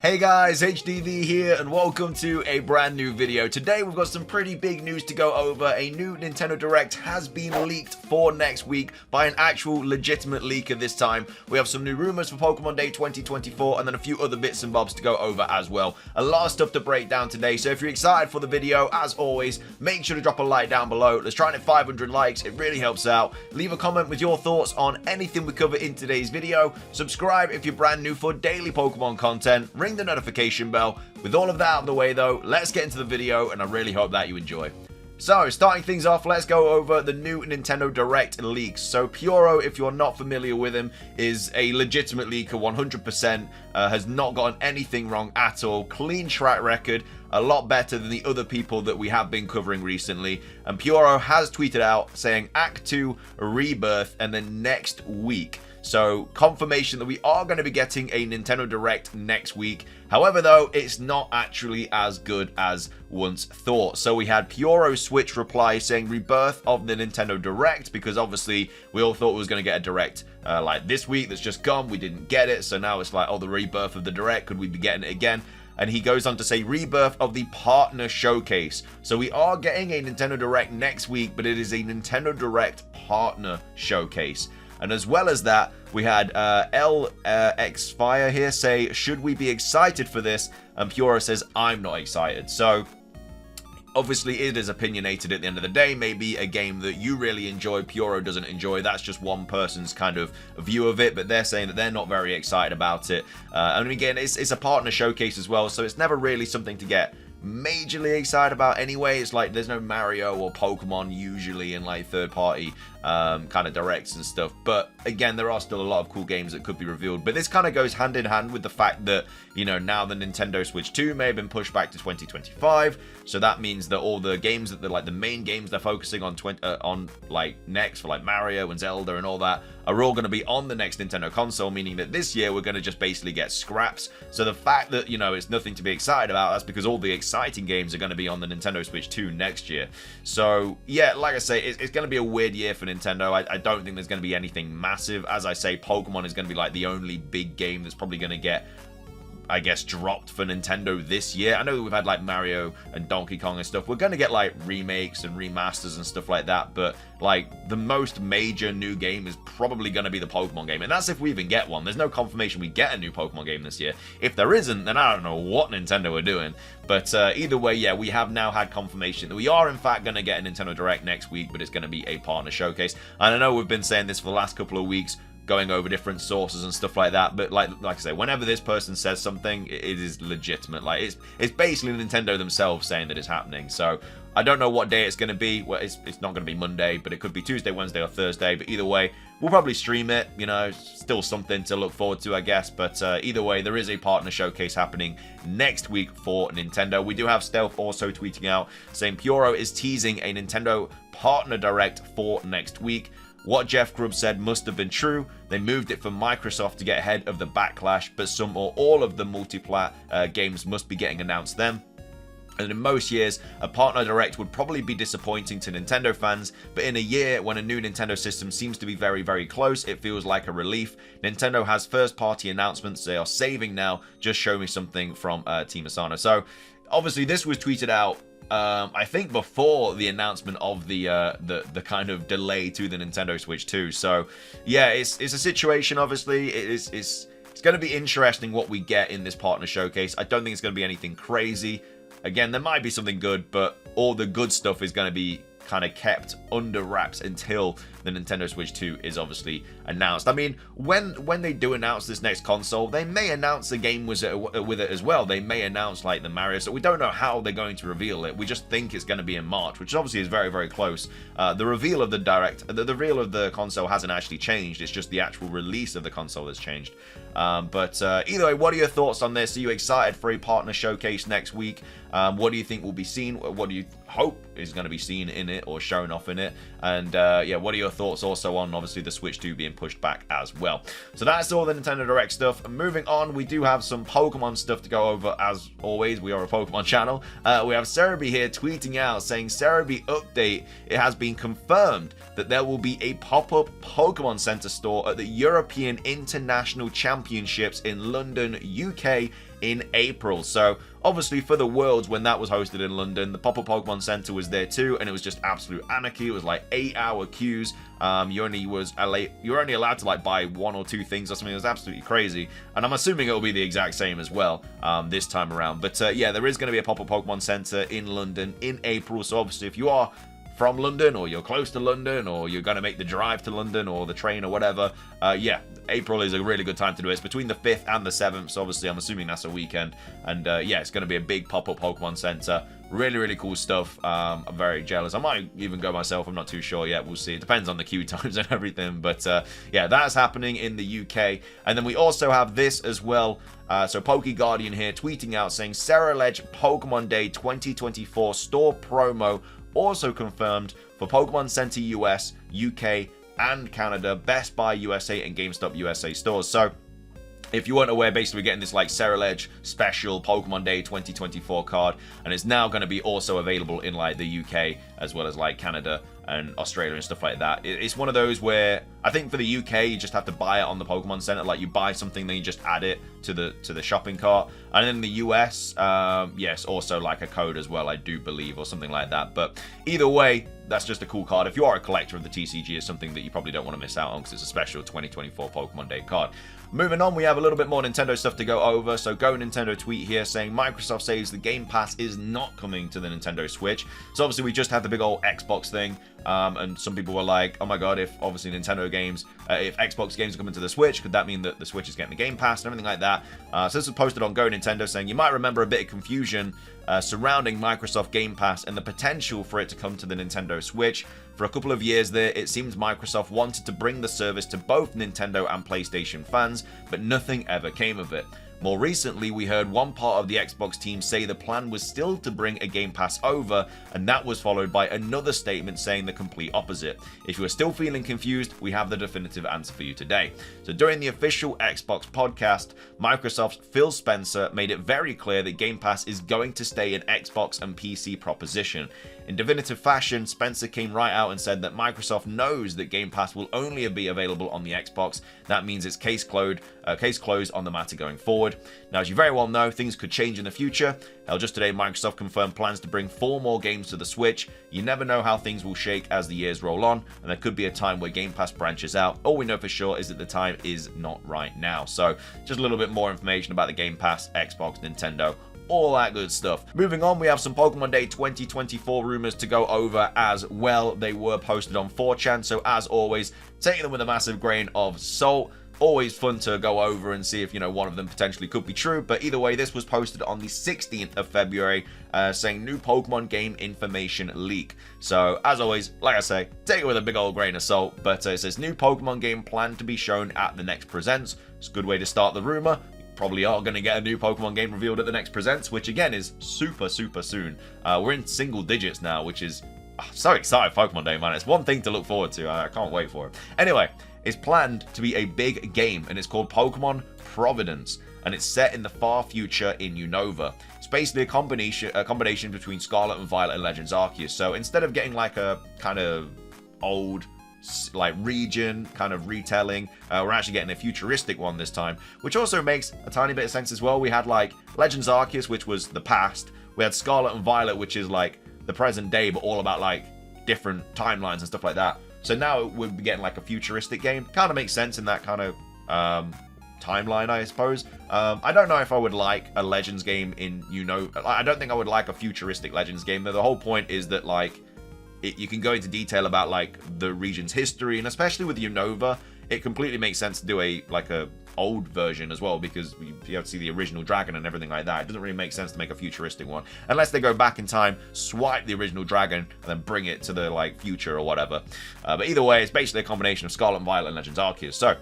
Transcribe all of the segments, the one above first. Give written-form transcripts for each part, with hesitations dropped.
Hey guys, HDvee here and welcome to a brand new video. Today we've got some pretty big news to go over. A new Nintendo Direct has been leaked for next week by an actual legitimate leaker this time. We have some new rumors for Pokemon Day 2024 and then a few other bits and bobs to go over as well. A lot of stuff to break down today, so if you're excited for the video, as always, make sure to drop a like down below. Let's try and hit 500 likes, it really helps out. Leave a comment with your thoughts on anything we cover in today's video. Subscribe if you're brand new for daily Pokemon content. Ring the notification bell. With all of that out of the way though, let's get into the video and I really hope that you enjoy. So, starting things off, let's go over the new Nintendo Direct leaks. So, Puro, if you're not familiar with him, is a legitimate leaker, 100%, has not gotten anything wrong at all. Clean track record, a lot better than the other people that we have been covering recently. And Puro has tweeted out saying Act 2 Rebirth and then next week. So, confirmation that we are going to be getting a Nintendo Direct next week. However, though, it's not actually as good as once thought. So, we had Puro Switch reply saying Rebirth of the Nintendo Direct, because obviously we all thought we was going to get a Direct like this week that's just gone. We didn't get it. So now it's like, oh, the Rebirth of the Direct. Could we be getting it again? And he goes on to say Rebirth of the Partner Showcase. So we are getting a Nintendo Direct next week, but it is a Nintendo Direct Partner Showcase. And as well as that, we had LX Fire here say, should we be excited for this? And Puro says, I'm not excited. So, obviously, it is opinionated at the end of the day. Maybe a game that you really enjoy, Puro doesn't enjoy. That's just one person's kind of view of it. But they're saying that they're not very excited about it. And again, it's a partner showcase as well. So, it's never really something to get majorly excited about anyway. It's like there's no Mario or Pokemon usually in like third-party kind of directs and stuff, but again, there are still a lot of cool games that could be revealed. But this kind of goes hand in hand with the fact that, you know, now the Nintendo Switch 2 may have been pushed back to 2025, so that means that all the games that they're like the main games they're focusing on like next for like Mario and Zelda and all that are all going to be on the next Nintendo console, meaning that this year we're going to just basically get scraps. So the fact that, you know, it's nothing to be excited about, that's because all the exciting games are going to be on the Nintendo Switch 2 next year. So yeah, like I say, it's going to be a weird year for Nintendo. I don't think there's going to be anything massive. As I say, Pokemon is going to be like the only big game that's probably going to get, I guess, dropped for Nintendo this year. I know that we've had like Mario and Donkey Kong and stuff. We're going to get like remakes and remasters and stuff like that, but like the most major new game is probably going to be the Pokemon game, and that's if we even get one. There's no confirmation we get a new Pokemon game this year. If there isn't, then I don't know what Nintendo are doing. But either way, yeah, we have now had confirmation that we are in fact going to get a Nintendo Direct next week, but it's going to be a partner showcase. And I know we've been saying this for the last couple of weeks, going over different sources and stuff like that, but like I say, whenever this person says something, it is legitimate. Like it's basically Nintendo themselves saying that it's happening. So I don't know what day it's going to be. Well, it's not going to be Monday, but it could be Tuesday, Wednesday, or Thursday. But either way, we'll probably stream it. You know, still something to look forward to, I guess. But either way, there is a partner showcase happening next week for Nintendo. We do have Stealth also tweeting out saying Puro is teasing a Nintendo Partner Direct for next week. What Jeff Grubb said must have been true. They moved it for Microsoft to get ahead of the backlash, but some or all of the multiplayer games must be getting announced then. And in most years, a partner direct would probably be disappointing to Nintendo fans, but in a year when a new Nintendo system seems to be very, very close, it feels like a relief. Nintendo has first-party announcements they are saving now. Just show me something from Team Asana. So, obviously, this was tweeted out I think before the announcement of the kind of delay to the Nintendo Switch 2. So yeah, it's a situation. Obviously, it's going to be interesting what we get in this partner showcase. I don't think it's going to be anything crazy. Again, there might be something good, but all the good stuff is going to be kind of kept under wraps until the Nintendo Switch 2 is obviously announced. I mean, when they do announce this next console, they may announce the game with it as well. They may announce like the Mario, so we don't know how they're going to reveal it. We just think it's going to be in March, which obviously is very, very close. The reveal of the Direct, the reveal of the console hasn't actually changed. It's just the actual release of the console that's changed. But either way, what are your thoughts on this? Are you excited for a partner showcase next week? What do you think will be seen? What do you hope is going to be seen in it or shown off in it? And yeah, what are your thoughts also on obviously the Switch 2 being pushed back as well? So that's all the Nintendo Direct stuff. Moving on, we do have some Pokemon stuff to go over. As always, we are a Pokemon channel. We have Cerebi here tweeting out saying, Cerebi update, it has been confirmed that there will be a pop-up Pokemon Center store at the European International Championships in London, UK in April. So obviously for the Worlds, when that was hosted in London, the pop-up Pokemon Center was there too, and it was just absolute anarchy. It was like 8-hour queues. You only allowed to like buy 1 or 2 things or something. It was absolutely crazy, and I'm assuming it'll be the exact same as well this time around. But yeah, there is going to be a pop-up Pokemon Center in London in April. So obviously if you are from London, or you're close to London, or you're going to make the drive to London, or the train, or whatever, yeah, April is a really good time to do it. It's between the 5th and the 7th, so obviously I'm assuming that's a weekend, and yeah, it's going to be a big pop-up Pokemon Center. Really cool stuff. I'm very jealous. I might even go myself. I'm not too sure yet. We'll see. It depends on the queue times and everything, but yeah, that's happening in the UK. And then we also have this as well. So Poke Guardian here tweeting out saying Scarlet Pokemon Day 2024 store promo also confirmed for Pokemon Center US, UK, and Canada, Best Buy USA, and GameStop USA stores. So if you weren't aware, basically we're getting this like Scarlet special Pokemon Day 2024 card, and it's now going to be also available in like the UK as well as like Canada and Australia and stuff like that. It's one of those where I think for the UK you just have to buy it on the Pokemon Center. Like you buy something, then you just add it to the shopping cart. And then in the US, yes, also like a code as well, I do believe, or something like that. But either way, that's just a cool card. If you are a collector of the TCG, it's something that you probably don't want to miss out on because it's a special 2024 Pokemon Day card. Moving on, we have a little bit more Nintendo stuff to go over. So Go Nintendo tweet here saying Microsoft says the Game Pass is not coming to the Nintendo Switch. So obviously we just had the big old Xbox thing, and some people were like, oh my god, if obviously Nintendo games, if Xbox games are coming to the Switch, could that mean that the Switch is getting the Game Pass and everything like that? So this was posted on Go Nintendo saying you might remember a bit of confusion surrounding Microsoft Game Pass and the potential for it to come to the Nintendo Switch. For a couple of years there, it seems Microsoft wanted to bring the service to both Nintendo and PlayStation fans, but nothing ever came of it. More recently, we heard one part of the Xbox team say the plan was still to bring a Game Pass over, and that was followed by another statement saying the complete opposite. If you are still feeling confused, we have the definitive answer for you today. So during the official Xbox podcast, Microsoft's Phil Spencer made it very clear that Game Pass is going to stay an Xbox and PC proposition. In definitive fashion, Spencer came right out and said that Microsoft knows that Game Pass will only be available on the Xbox. That means it's case closed on the matter going forward. Now, as you very well know, things could change in the future. Hell, just today, Microsoft confirmed plans to bring 4 more games to the Switch. You never know how things will shake as the years roll on, and there could be a time where Game Pass branches out. All we know for sure is that the time is not right now. So, just a little bit more information about the Game Pass, Xbox, Nintendo, all that good stuff. Moving on, we have some Pokemon Day 2024 rumors to go over as well. They were posted on 4chan, so as always, taking them with a massive grain of salt. Always fun to go over and see if, you know, one of them potentially could be true. But either way, this was posted on the 16th of February, saying new Pokemon game information leak. So, as always, like I say, take it with a big old grain of salt. But it says new Pokemon game planned to be shown at the next Presents. It's a good way to start the rumor. Probably are going to get a new Pokemon game revealed at the next Presents, which again is super soon. We're in single digits now, which is so excited. Pokemon Day, man. It's one thing to look forward to. I can't wait for it. Anyway, it's planned to be a big game, and it's called Pokemon Providence, and it's set in the far future in Unova. It's basically a combination between Scarlet and Violet and Legends Arceus. So instead of getting like a kind of old like region kind of retelling, we're actually getting a futuristic one this time, which also makes a tiny bit of sense as well. We had like Legends Arceus, which was the past. We had Scarlet and Violet, which is like the present day, but all about like different timelines and stuff like that. So now we'll be getting like a futuristic game. Kind of makes sense in that kind of timeline, I suppose. I don't know if I would like a Legends game in, you know, I don't think I would like a futuristic Legends game. The whole point is that like you can go into detail about like the region's history, and especially with Unova, it completely makes sense to do a old version as well, because you have to see the original dragon and everything like that. It doesn't really make sense to make a futuristic one unless they go back in time, swipe the original dragon, and then bring it to the like future or whatever. But either way, it's basically a combination of Scarlet and Violet and Legends Arceus. So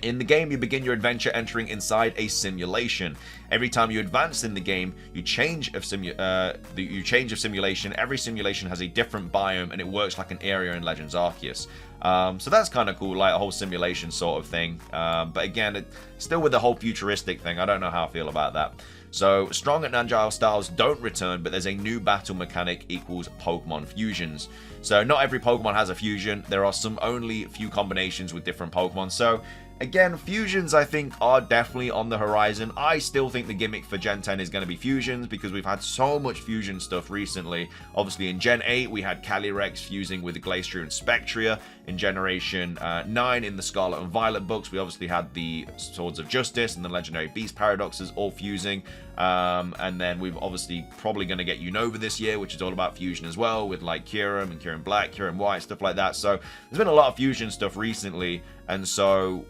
in the game, you begin your adventure entering inside a simulation. Every time you advance in the game, you change of simulation. Every simulation has a different biome, and it works like an area in Legends Arceus. So that's kind of cool, like a whole simulation sort of thing. But again, still with the whole futuristic thing, I don't know how I feel about that. So, strong and agile styles don't return, but there's a new battle mechanic equals Pokemon fusions. So, not every Pokemon has a fusion. There are some only few combinations with different Pokemon. So, Again, fusions, I think, are definitely on the horizon. I still think the gimmick for Gen 10 is going to be fusions because we've had so much fusion stuff recently. Obviously, in Gen 8, we had Calyrex fusing with Glacier and Spectria. In Generation 9, in the Scarlet and Violet books, we obviously had the Swords of Justice and the Legendary Beast Paradoxes all fusing. And then we've obviously probably going to get Unova this year, which is all about fusion as well, with like Kyurem and Kyurem Black, Kyurem White, stuff like that. So there's been a lot of fusion stuff recently, and so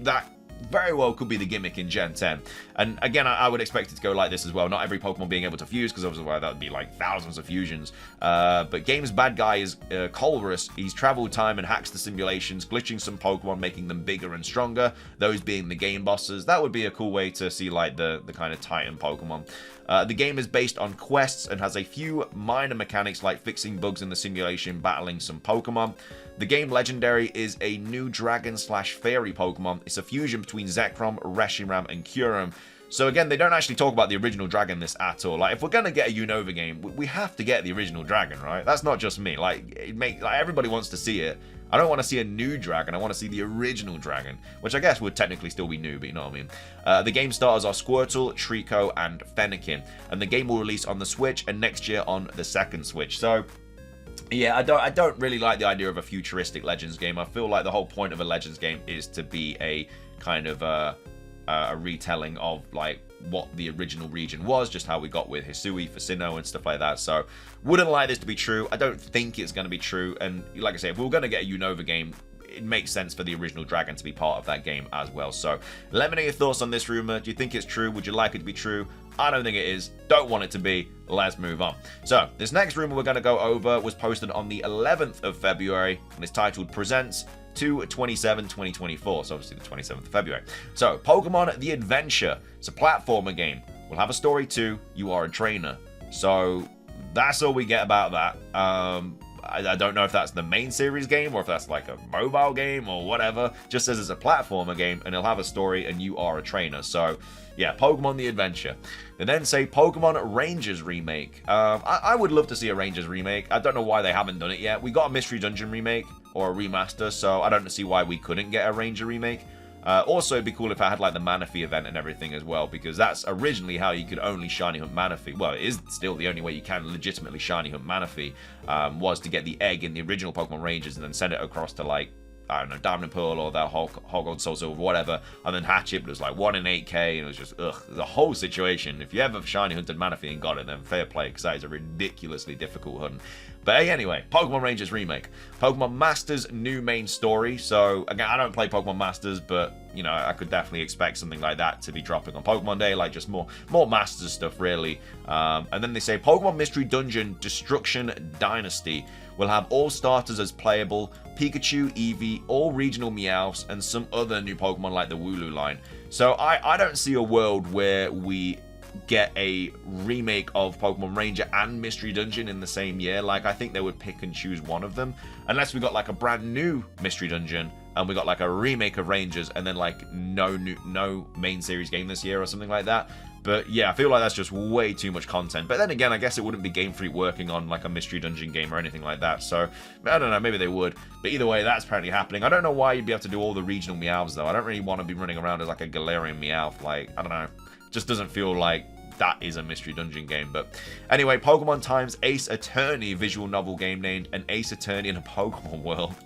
that very well could be the gimmick in Gen 10. And again, I would expect it to go like this as well. Not every Pokemon being able to fuse, because obviously that would be like thousands of fusions. But game's bad guy is Colrus. He's traveled time and hacks the simulations, glitching some Pokemon, making them bigger and stronger, those being the game bosses. That would be a cool way to see like the kind of Titan Pokemon. The game is based on quests and has a few minor mechanics like fixing bugs in the simulation, battling some Pokemon. The game Legendary is a new dragon/fairy Pokemon. It's a fusion between Zekrom, Reshiram, and Kyurem. So again, they don't actually talk about the original dragon this at all. Like, if we're gonna get a Unova game, we have to get the original dragon, right? That's not just me. Like, everybody wants to see it. I don't want to see a new dragon, I want to see the original dragon, which I guess would technically still be new, but you know what I mean. The game starters are Squirtle, Trico, and Fennekin, and the game will release on the Switch and next year on the second Switch. So yeah, I don't really like the idea of a futuristic Legends game. I feel like the whole point of a Legends game is to be a kind of a retelling of like what the original region was, just how we got with Hisui for Sinnoh and stuff like that. So wouldn't like this to be true. I don't think it's going to be true. And like I say, if we were going to get a Unova game, it makes sense for the original dragon to be part of that game as well. So let me know your thoughts on this rumor. Do you think it's true? Would you like it to be true? I don't think it is. Don't want it to be. Let's move on. So this next rumor we're going to go over was posted on the 11th of February and it's titled Presents to 27/2024. So obviously the 27th of February. So Pokemon The Adventure. It's a platformer game. We'll have a story too. You are a trainer. So that's all we get about that. I don't know if that's the main series game or if that's like a mobile game or whatever. Just says it's a platformer game and it'll have a story and you are a trainer. So yeah, Pokemon The Adventure. They then say Pokemon Rangers remake. I would love to see a Rangers remake. I don't know why they haven't done it yet. We got a Mystery Dungeon remake or a remaster, so I don't see why we couldn't get a Ranger remake. Also, it'd be cool if I had like the Manaphy event and everything as well, because that's originally how you could only shiny hunt Manaphy. Well, it is still the only way you can legitimately shiny hunt Manaphy, was to get the egg in the original Pokemon Rangers and then send it across to like, I don't know, Diamond and Pearl or that whole Gold Soul Silver, whatever, and then hatch it, but it was like 1 in 8k, and it was just, ugh, the whole situation. If you ever shiny hunted Manaphy and got it, then fair play, because that is a ridiculously difficult hunt. But hey, anyway, Pokemon Rangers remake. Pokemon Masters new main story. So again, I don't play Pokemon Masters, but you know, I could definitely expect something like that to be dropping on Pokemon Day, like just more Masters stuff, really. And then they say Pokemon Mystery Dungeon Destruction Dynasty will have all starters as playable, Pikachu, Eevee, all regional Meowths, and some other new Pokemon like the Wooloo line. So I don't see a world where we get a remake of Pokemon Ranger and Mystery Dungeon in the same year. Like, I think they would pick and choose one of them, unless we got like a brand new Mystery Dungeon and we got like a remake of Rangers and then like no main series game this year or something like that. But yeah, I feel like that's just way too much content. But then again, I guess it wouldn't be Game Freak working on like a Mystery Dungeon game or anything like that. So I don't know, maybe they would. But either way, that's apparently happening. I don't know why you'd be able to do all the regional Meowths though. I don't really want to be running around as like a Galarian Meowth. Like, I don't know. Just doesn't feel like that is a Mystery Dungeon game. But anyway, Pokemon Times Ace Attorney visual novel game named An Ace Attorney in a Pokemon World.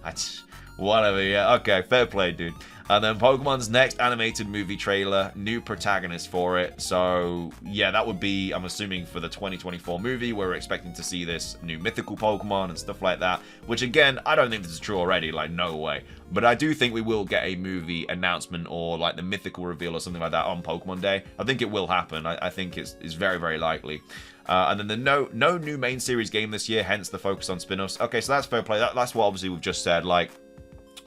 That's whatever, yeah. Okay, fair play, dude. And then Pokemon's next animated movie trailer, new protagonist for it. So yeah, that would be, I'm assuming, for the 2024 movie. We're expecting to see this new mythical Pokemon and stuff like that. Which again, I don't think this is true already, like no way. But I do think we will get a movie announcement or like the mythical reveal or something like that on Pokemon Day. I think it will happen. I think it's very, very likely. And then no new main series game this year, hence the focus on spin-offs. Okay, so that's fair play. That's what obviously we've just said. Like,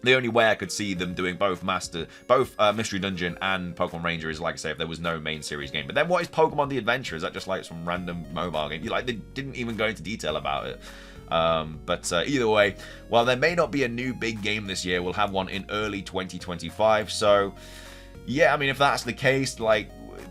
the only way I could see them doing both Mystery Dungeon and Pokemon Ranger is, like I say, if there was no main series game. But then what is Pokemon The Adventure? Is that just like some random mobile game? Like, they didn't even go into detail about it. But either way, while there may not be a new big game this year, we'll have one in early 2025. So yeah, I mean, if that's the case, like,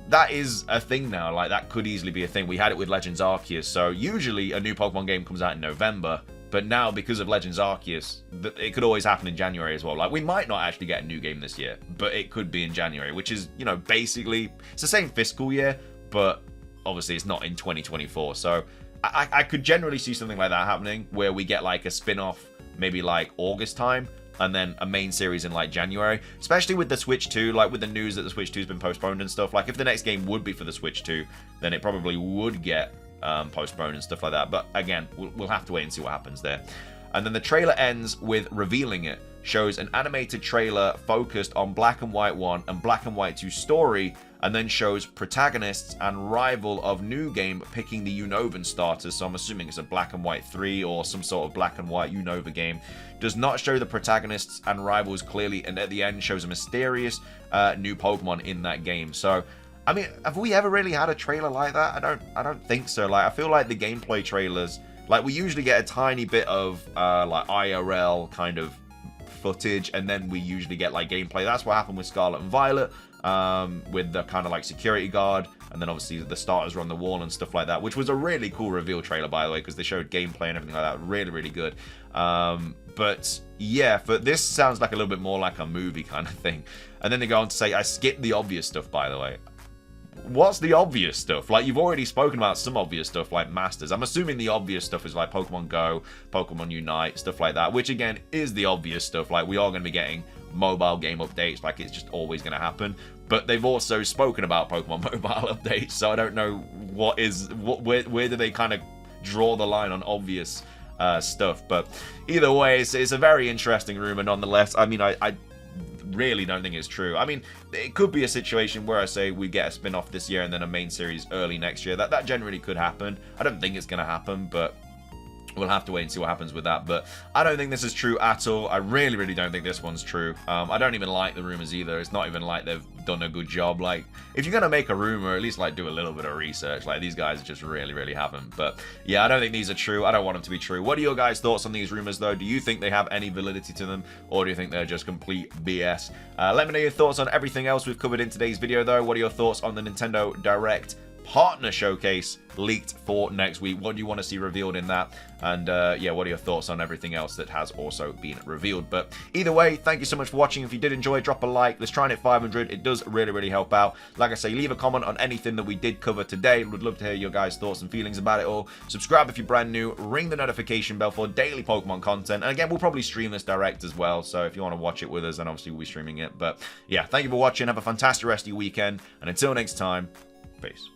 that is a thing now. Like, that could easily be a thing. We had it with Legends Arceus. So usually a new Pokemon game comes out in November. But now, because of Legends Arceus, it could always happen in January as well. Like, we might not actually get a new game this year, but it could be in January, which is, you know, basically, it's the same fiscal year, but obviously it's not in 2024. So I could generally see something like that happening, where we get like a spin-off, maybe like August time, and then a main series in like January, especially with the Switch 2, like with the news that the Switch 2 has been postponed and stuff. Like, if the next game would be for the Switch 2, then it probably would get postponed and stuff like that. But again, we'll have to wait and see what happens there. And then the trailer ends with revealing it. Shows an animated trailer focused on Black and White 1 and Black and White 2 story, and then shows protagonists and rival of new game picking the Unovan starters. So I'm assuming it's a Black and White 3 or some sort of Black and White Unova game. Does not show the protagonists and rivals clearly, and at the end shows a mysterious new Pokemon in that game. So, I mean, have we ever really had a trailer like that? I don't think so. Like, I feel like the gameplay trailers, like, we usually get a tiny bit of like IRL kind of footage, and then we usually get like gameplay. That's what happened with Scarlet and Violet, with the kind of like security guard, and then obviously the starters are on the wall and stuff like that, which was a really cool reveal trailer, by the way, because they showed gameplay and everything like that. Really, really good. But yeah, but this sounds like a little bit more like a movie kind of thing. And then they go on to say, I skipped the obvious stuff, by the way. What's the obvious stuff? Like, you've already spoken about some obvious stuff like Masters. I'm assuming the obvious stuff is like Pokemon Go, Pokemon Unite, stuff like that, which again is the obvious stuff. Like, we are going to be getting mobile game updates, like it's just always going to happen. But they've also spoken about Pokemon mobile updates, so I don't know where do they kind of draw the line on obvious stuff. But either way, it's a very interesting rumor nonetheless. I mean, I really don't think it's true. I mean, it could be a situation where I say we get a spin-off this year and then a main series early next year. That generally could happen. I don't think it's going to happen, but we'll have to wait and see what happens with that. But I don't think this is true at all. I really, really don't think this one's true. I don't even like the rumors either. It's not even like they've done a good job. Like, if you're going to make a rumor, at least like do a little bit of research. Like, these guys just really, really haven't. But yeah, I don't think these are true. I don't want them to be true. What are your guys' thoughts on these rumors though? Do you think they have any validity to them, or do you think they're just complete BS? Let me know your thoughts on everything else we've covered in today's video though. What are your thoughts on the Nintendo Direct partner showcase leaked for next week? What do you want to see revealed in that? And yeah, what are your thoughts on everything else that has also been revealed? But either way, thank you so much for watching. If you did enjoy, drop a like. Let's try and hit 500. It does really, really help out. Like I say, leave a comment on anything that we did cover today. Would love to hear your guys' thoughts and feelings about it all. Subscribe if you're brand new. Ring the notification bell for daily Pokemon content. And again, we'll probably stream this direct as well. So if you want to watch it with us, then obviously we'll be streaming it. But yeah, thank you for watching. Have a fantastic rest of your weekend. And until next time, peace.